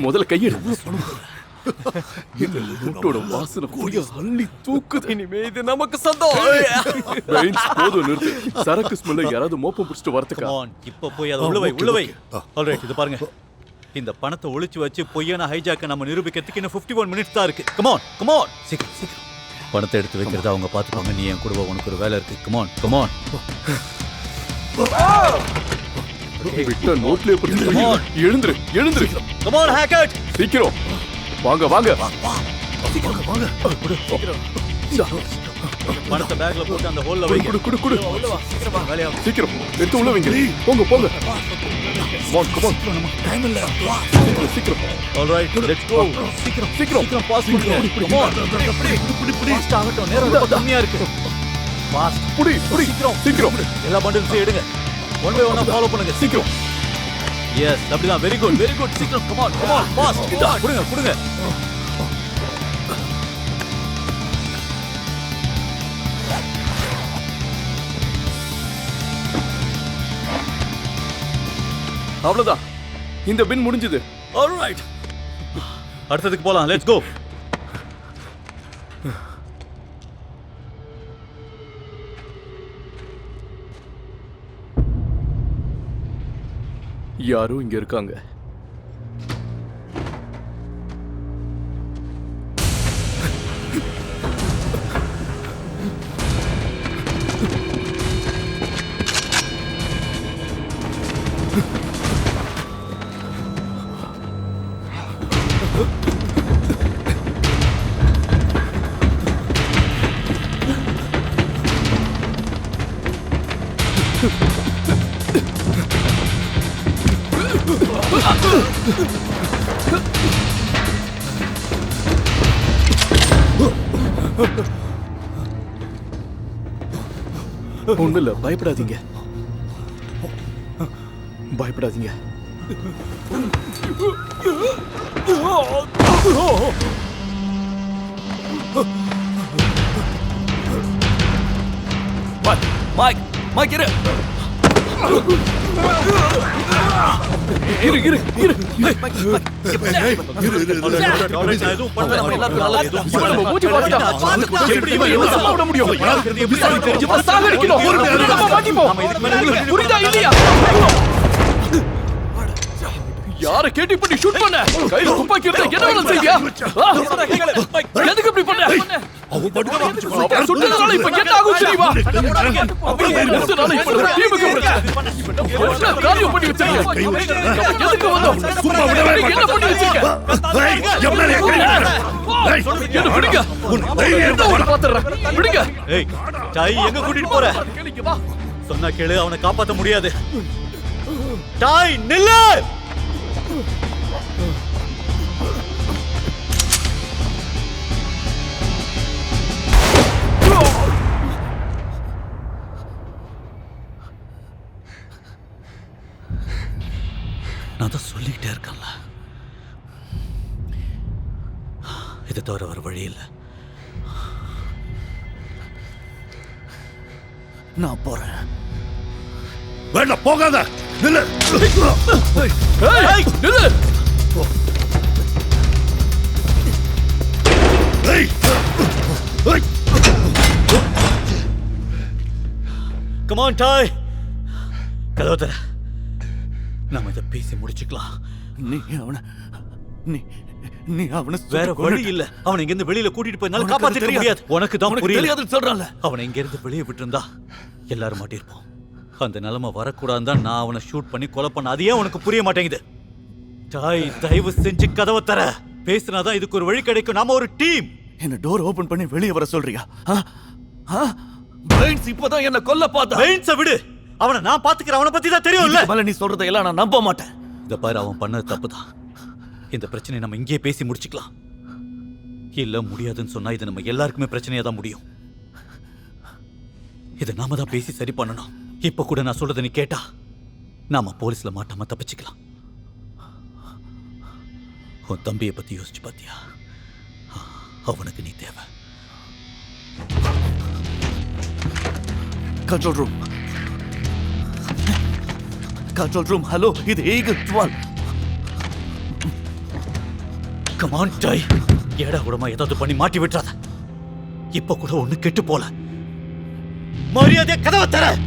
முதல்ல கையெடு. கூட்டோட வாசனை கூடிய அள்ளி தூக்குது. இனிமே இது நமக்கு சந்தோஷம். போதும் நிறுத்து. சரக்கு ஸ்மெல்ல யாராவது மோப்பம் பிடிச்சிட்டு வரதுக்கா? இப்ப போய் அதை உள்ள வை. ஆல்ரைட், இது பாருங்க. இந்த பணத்தை ஒளிச்சு வச்சு பொய்யான ஹைஜாக்க நம்ம நிரூபிக்கிறதுக்கு இன்னும் 51 மினிட்ஸ் தான் இருக்கு. கமான் சீக்கிரம். பணத்தை எடுத்து வைக்கிறத அவங்க பார்த்துப்பாங்க. நீ என் கூட உனக்கு ஒரு வேலை இருக்கு. கமான். விட்ட நோட்லயே எழுந்துரு. கமான் ஹேக்கர், சீக்கிரம் வாங்க. பணத்தை பேக்ல போட்டு அந்த ஹோல்ல வை. குடு. சீக்கிரம் எடுத்து உள்ள வைங்க. போங்க. கமான். டைம் இல்ல. சீக்கிரம். Alright, let's go. சீக்கிரம் பாஸ் பண்ணுங்க. கமான். ஃபாஸ்ட் ஆகட்டும். நேரம் ரொம்ப கம்மியா இருக்கு. ஃபாஸ்ட். புடி. சீக்கிரம். எல்லா பண்டில்ஸையும் எடுங்க. ஒன் பை ஒன்னா ஃபாலோ பண்ணுங்க. சீக்கிரம். எஸ், அப்படிதான். Very good. சீக்கிரம். கமான். ஃபாஸ்ட். கொடுங்க. அவ்வளவுதான். இந்த பின் முடிஞ்சது. ஆல்ரைட், அடுத்ததுக்கு போலாம். Let's go. யாரோ இங்க இருக்காங்க. ஒண்ணும் இல்ல, பயப்படாதீங்க. மைக் இரு. யார கேட்டு இப்படி ஷூட் பண்ண? கையில துப்பாக்கி இருந்தா என்ன வேலை செய்வியா? எதுக்கு இப்படி பண்ண? அவன் சுட்டதால இப்ப என்ன ஆகும் தெரியுமா? சுட்டதால இப்ப நம்ம டீமுக்கு பிரச்சனை. காரியம் பண்ணி வச்சிருக்க. எதுக்கு வந்தோம்? சும்மா விடவே என்ன பண்ணி வச்சிருக்க? என்ன விடுங்க. விடுங்க. ஏய், டாய் எங்க கூட்டிட்டு போற? சொன்னா கேளு, அவனை காப்பாத்த முடியாது. டாய் நில்லு. நான் தான் சொல்லிக்கிட்டே இருக்கேன்ல, இதை தவிர வர வழி இல்லை. நான் போறேன். வேண்டாம், போகாத. நில்லு. நில்லு. Come on, Ty. கதவை தர. நாம இதை பேசி முடிச்சுக்கலாம். நீ அவனை வேற வழி இல்ல. அவனை இங்க இருந்து வெளியில கூட்டிட்டு போய் காப்பாத்திக்க முடியாது. உனக்கு தான் புரியல சொல்றான்ல. அவனை இங்க இருந்து வெளியே விட்டுருந்தா எல்லாரும் மாட்டிருப்போம். அந்த நிலைமை வரக்கூடாதுன்னு தான் நான் அவனை ஷூட் பண்ணி கொலை பண்ண. அது ஏன் உனக்கு புரிய மாட்டேங்குது? டாய், தயவு செஞ்சு கதவை தர. பேசினாதான் இதுக்கு ஒரு வழி கிடைக்கும். நாம ஒரு டீம். என்ன டோர் ஓபன் பண்ணி வெளியே வர சொல்றியா? பெயின்ஸ் இப்பதான் என்ன கொல்ல பார்த்தா. பெயின்ஸை விடு. அவனை நான் பாத்துக்கிறேன். அவனை பத்தி தான் தெரியும்ல. மேல நீ சொல்றதையெல்லாம் நான் நம்ப மாட்டேன். இந்த பாரு, அவன் பண்ணது தப்புதான். இந்த பிரச்சனையை நம்ம இங்கேயே பேசி முடிச்சுக்கலாம். இல்ல முடியாதுன்னு சொன்னா இது நம்ம எல்லாருக்குமே பிரச்சனையா தான் முடியும். இதை நாம தான் பேசி சரி பண்ணணும். இப்ப கூட நான் சொல்றதை நீ கேட்டா நாம போலீஸ்ல மாட்டாம தப்பிச்சுக்கலாம். உன் தம்பியை பத்தி யோசிச்சு பாத்தியா? அவனுக்கு நீ தேவை. Control room. ஹலோ, இது ஈகிள் 12. கமான் டை. ஏடா கூடமா ஏதாவது பண்ணி மாட்டி விட்டுறாத. இப்ப கூட ஒண்ணு கெட்டு போல. மரியாதை கதவை தர.